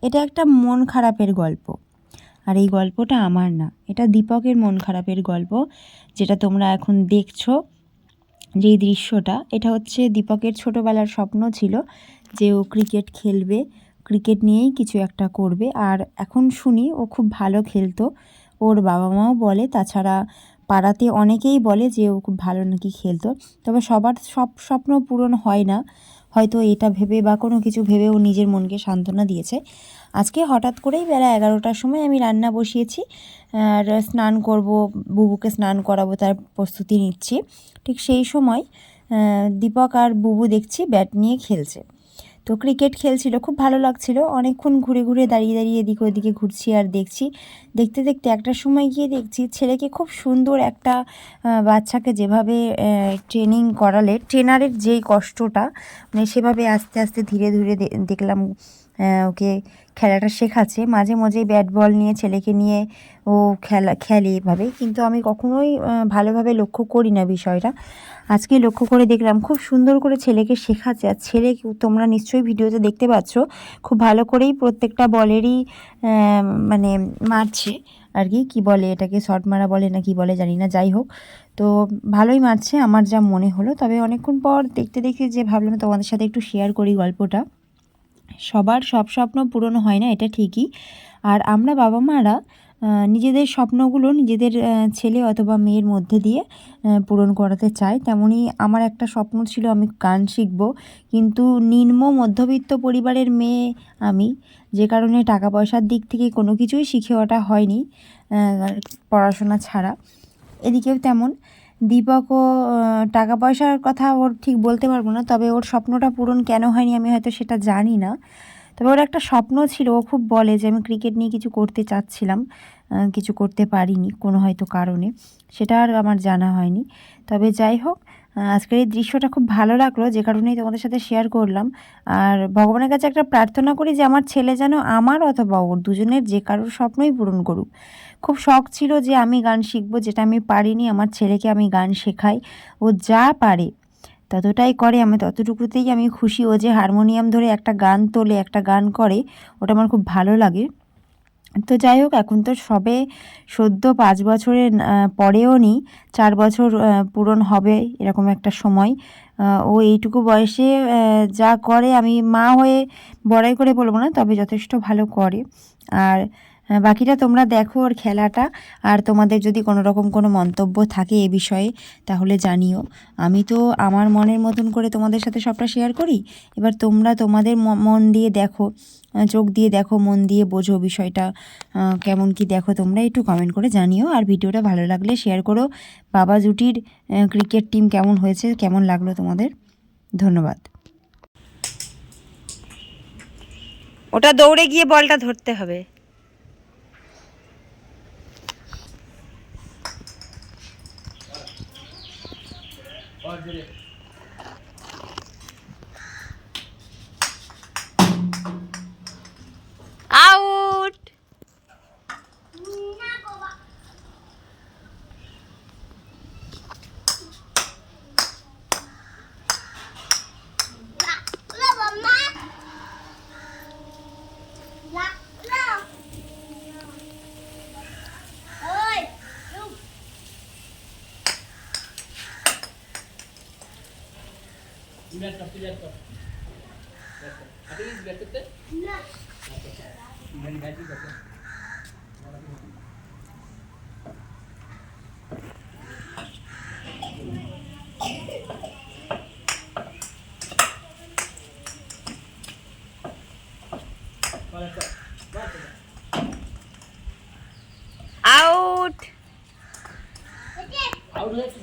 এটা একটা মন খারাপের গল্প, আর এই গল্পটা আমার না, এটা দীপকের মন খারাপের গল্প। যেটা তোমরা এখন দেখছো যেই দৃশ্যটা, এটা হচ্ছে দীপকের ছোটোবেলার স্বপ্ন ছিল যে ও ক্রিকেট খেলবে, ক্রিকেট নিয়েই কিছু একটা করবে। আর এখন শুনি ও খুব ভালো খেলতো, ওর বাবা মাও বলে, তাছাড়া পাড়াতে অনেকেই বলে যে ও খুব ভালো নাকি খেলতো। তবে সবার সব স্বপ্ন পূরণ হয় না, হয়তো এটা ভেবে বা কোনো কিছু ভেবে ও নিজের মনকে সান্ত্বনা দিয়েছে। আজকে হঠাৎ করেই বেলা 11টার সময় আমি রান্না বসিয়েছি, আর স্নান করব, বুবুকে স্নান করাবো, তার প্রস্তুতি নিচ্ছি। ঠিক সেই সময় দীপক আর বুবু দেখছি ব্যাট নিয়ে খেলছে। তো ক্রিকেট খেলছিল, খুব ভালো লাগছিল। অনেকক্ষণ ঘুরে ঘুরে দাঁড়িয়ে দাঁড়িয়ে এদিকে ওদিকে ঘুরছি আর দেখছি। দেখতে দেখতে একটা সময় গিয়ে দেখছি ছেলেকে খুব সুন্দর একটা বাচ্চাকে যেভাবে ট্রেনিং করালে, ট্রেনারের যেই কষ্টটা, মানে সেভাবে আস্তে আস্তে ধীরে ধীরে দেখলাম ওকে খেলাটা শেখাচ্ছে। মাঝে মাঝে ব্যাট বল নিয়ে ছেলেকে নিয়ে ও খেলে এভাবে, কিন্তু আমি কখনোই ভালোভাবে লক্ষ্য করি না বিষয়টা। আজকে লক্ষ্য করে দেখলাম খুব সুন্দর করে ছেলেকে শেখাচ্ছে। আর ছেলে, তোমরা নিশ্চয়ই ভিডিওতে দেখতে পাচ্ছ, খুব ভালো করেই প্রত্যেকটা বলেরই মানে মারছে আর কি। কী বলে এটাকে, শর্ট মারা বলে না কি বলে জানি না, যাই হোক। তো ভালোই মারছে আমার যা মনে হলো। তবে অনেকক্ষণ পর দেখতে দেখতে যে ভাবলাম তোমাদের সাথে একটু শেয়ার করি গল্পটা। সবার সব স্বপ্ন পূরণ হয় না, এটা ঠিকই। আর আমরা বাবা মারা নিজেদের স্বপ্নগুলো নিজেদের ছেলে অথবা মেয়ের মধ্যে দিয়ে পূরণ করাতে চাই। তেমনই আমার একটা স্বপ্ন ছিল, আমি গান শিখব, কিন্তু নিম্ন মধ্যবিত্ত পরিবারের মেয়ে আমি, যে কারণে টাকা পয়সার দিক থেকে কোনো কিছুই শিখে ওঠা হয়নি পড়াশোনা ছাড়া। এদিকেও তেমন। দীপকও টাকা পয়সার কথা ওর ঠিক বলতে পারবো না, তবে ওর স্বপ্নটা পূরণ কেন হয়নি আমি হয়তো সেটা জানি না। তবে ওর একটা স্বপ্ন ছিল, ও খুব বলে যে আমি ক্রিকেট নিয়ে কিছু করতে চাচ্ছিলাম, কিছু করতে পারিনি কোনো হয়তো কারণে, সেটা আর আমার জানা হয়নি। তবে যাই হোক, আজকের এই দৃশ্যটা খুব ভালো লাগলো, যে কারণেই তোমাদের সাথে শেয়ার করলাম। আর ভগবানের কাছে একটা প্রার্থনা করি যে আমার ছেলে যেন আমার অথবা ওর দুজনের যে কারোর স্বপ্নই পূরণ করুক। খুব শখ ছিল যে আমি গান শিখবো, যেটা আমি পারিনি, আমার ছেলেকে আমি গান শেখাই। ও যা পারে ততটাই করে, আমি ততটুকুতেই আমি খুশি। ও যে হারমোনিয়াম ধরে একটা গান তোলে, একটা গান করে, ওটা আমার খুব ভালো লাগে। তো যাই হোক, এখন তো সবে সদ্য 5 বছরের পরেও নি 4 বছর পূরণ হবে এরকম একটা সময়। ও এইটুকু বয়সে যা করে, আমি মা হয়ে বড়াই করে বলবো না, তবে যথেষ্ট ভালো করে। আর বাকিটা তোমরা দেখো ওর খেলাটা। আর তোমাদের যদি কোনো রকম কোনো মন্তব্য থাকে এ বিষয়ে তাহলে জানিও। আমি তো আমার মনের মতন করে তোমাদের সাথে সবটা শেয়ার করি। এবার তোমরা তোমাদের মন দিয়ে দেখো, চোখ দিয়ে দেখো, মন দিয়ে বোঝো বিষয়টা কেমন কি দেখো। তোমরা একটু কমেন্ট করে জানিও। আর ভিডিওটা ভালো লাগলে শেয়ার করো। বাবা জুটির ক্রিকেট টিম কেমন হয়েছে, কেমন লাগলো তোমাদের। ধন্যবাদ। ওটা দৌড়ে গিয়ে বলটা ধরতে হবে। আউট। আউট। আউট হয়েছে।